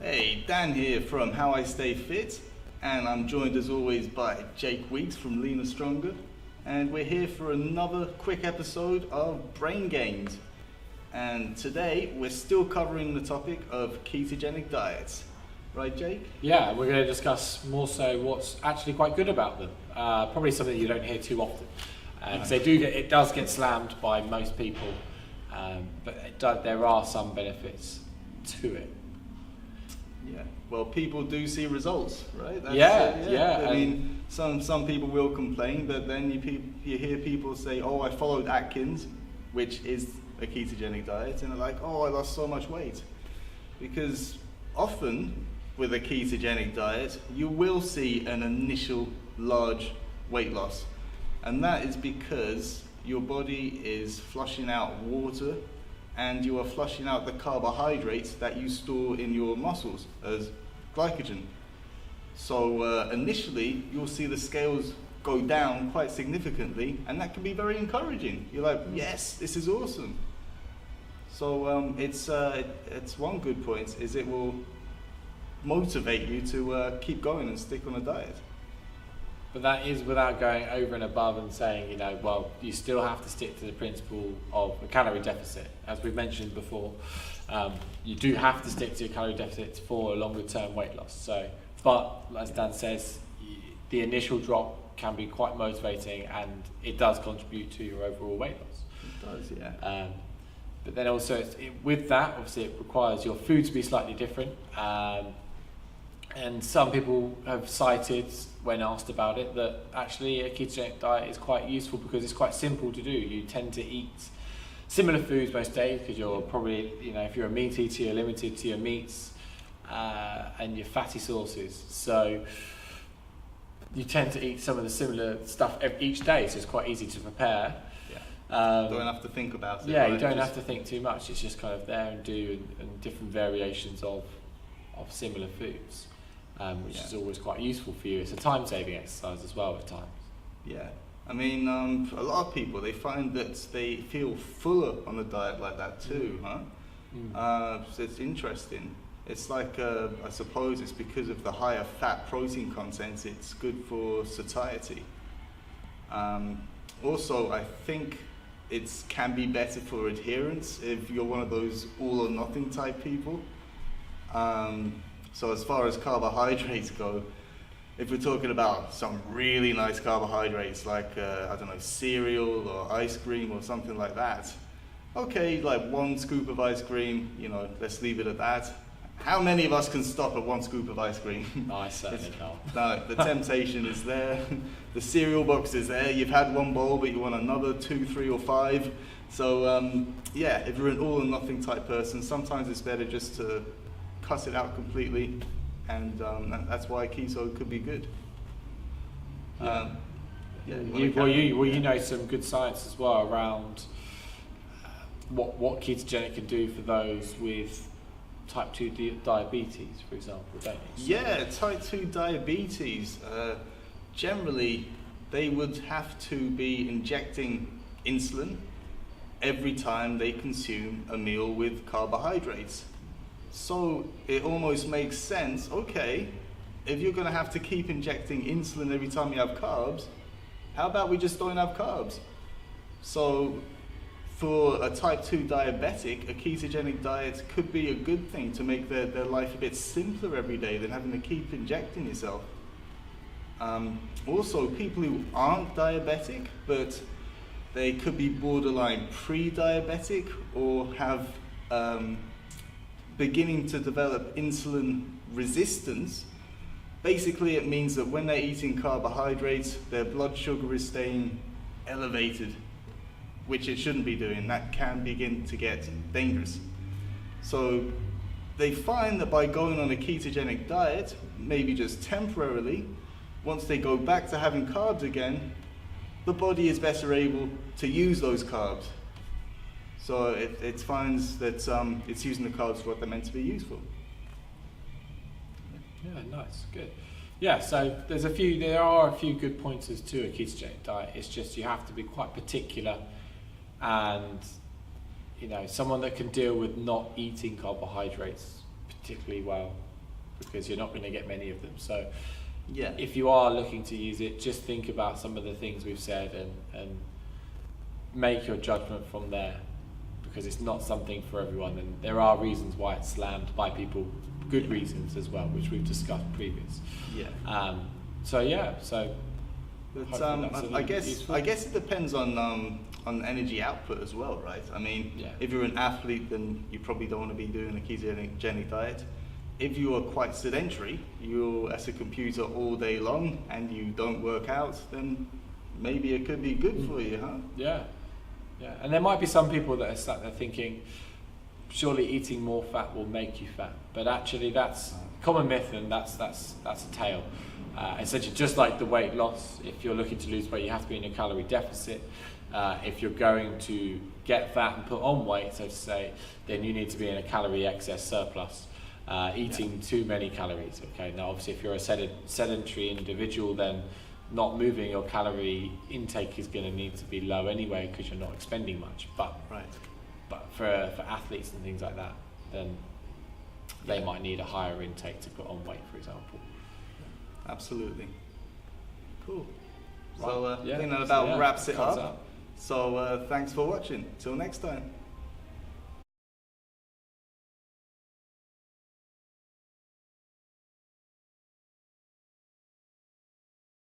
Hey, Dan here from How I Stay Fit, and I'm joined as always by Jake Weeks from Leaner Stronger, and we're here for another quick episode of Brain Gainz. And today we're still covering the topic of ketogenic diets. Right, Jake? Yeah, we're going to discuss more so what's actually quite good about them. Probably something you don't hear too often. Because it does get slammed by most people, but there are some benefits to it. Yeah, well, people do see results, right? Yeah. I mean, some people will complain, but then you hear people say, "Oh, I followed Atkins, which is a ketogenic diet," and they're like, "Oh, I lost so much weight," because often with a ketogenic diet, you will see an initial large weight loss, and that is because your body is flushing out water, and you are flushing out the carbohydrates that you store in your muscles as glycogen. So initially, you'll see the scales go down quite significantly, and that can be very encouraging. You're like, yes, this is awesome. So it's one good point is it will motivate you to keep going and stick on a diet. But that is without going over and above and saying, well, you still have to stick to the principle of a calorie deficit. As we've mentioned before, you do have to stick to your calorie deficit for a longer term weight loss. But as Dan says, the initial drop can be quite motivating, and it does contribute to your overall weight loss. It does, yeah. But then also, with that, obviously it requires your food to be slightly different. And some people have cited, when asked about it, that actually a ketogenic diet is quite useful because it's quite simple to do. You tend to eat similar foods most days because you're probably, if you're a meat eater, you're limited to your meats and your fatty sources. So you tend to eat some of the similar stuff each day, so it's quite easy to prepare. Don't have to think about it. Yeah, right? You don't have to think too much. It's just kind of there and do and different variations of similar foods. Which is always quite useful for you. It's a time-saving exercise as well at times. Yeah, I mean, a lot of people, they find that they feel fuller on a diet like that too, So it's interesting. It's like, I suppose it's because of the higher fat protein content, it's good for satiety. Also, I think it can be better for adherence if you're one of those all or nothing type people. So as far as carbohydrates go, if we're talking about some really nice carbohydrates like, cereal or ice cream or something like that, okay, like one scoop of ice cream, let's leave it at that. How many of us can stop at one scoop of ice cream? I certainly can't. No, the temptation is there. The cereal box is there. You've had one bowl, but you want another 2, 3, or 5. So if you're an all or nothing type person, sometimes it's better just to cut it out completely, and that's why keto could be good. You know some good science as well around what ketogenic can do for those with type 2 diabetes, for example, don't you? Yeah, type 2 diabetes, generally they would have to be injecting insulin every time they consume a meal with carbohydrates. So it almost makes sense, okay, if you're going to have to keep injecting insulin every time you have carbs, how about we just don't have carbs? So for a type 2 diabetic, a ketogenic diet could be a good thing to make their life a bit simpler every day than having to keep injecting yourself. Also, people who aren't diabetic, but they could be borderline pre-diabetic or have beginning to develop insulin resistance. Basically, it means that when they're eating carbohydrates, their blood sugar is staying elevated, which it shouldn't be doing. That can begin to get dangerous. So they find that by going on a ketogenic diet, maybe just temporarily, once they go back to having carbs again, the body is better able to use those carbs. So it finds that it's using the carbs for what they're meant to be used for. Yeah, nice, good. Yeah, so there are a few good pointers to a ketogenic diet. It's just you have to be quite particular, and someone that can deal with not eating carbohydrates particularly well because you're not going to get many of them. So Yeah. if you are looking to use it, just think about some of the things we've said and make your judgment from there, because it's not something for everyone, and there are reasons why it's slammed by people, good reasons as well, which we've discussed previous. Yeah. So But hopefully that's I guess useful. I guess it depends on energy output as well, right? I mean, Yeah. if you're an athlete, then you probably don't want to be doing a ketogenic diet. If you are quite sedentary, you're at a computer all day long and you don't work out, then maybe it could be good for you, huh? Yeah, and there might be some people that are sat there thinking, surely eating more fat will make you fat, but actually that's a common myth, and that's a tale. Essentially, just like the weight loss, if you're looking to lose weight, you have to be in a calorie deficit. If you're going to get fat and put on weight, so to say, then you need to be in a calorie excess surplus. Eating too many calories. Okay, now obviously if you're a sedentary individual, then not moving your calorie intake is going to need to be low anyway, because you're not expending much. But for athletes and things like that, then they might need a higher intake to put on weight, for example. Absolutely. Cool. Right. So I think that So, about wraps it covers up. So thanks for watching. Till next time.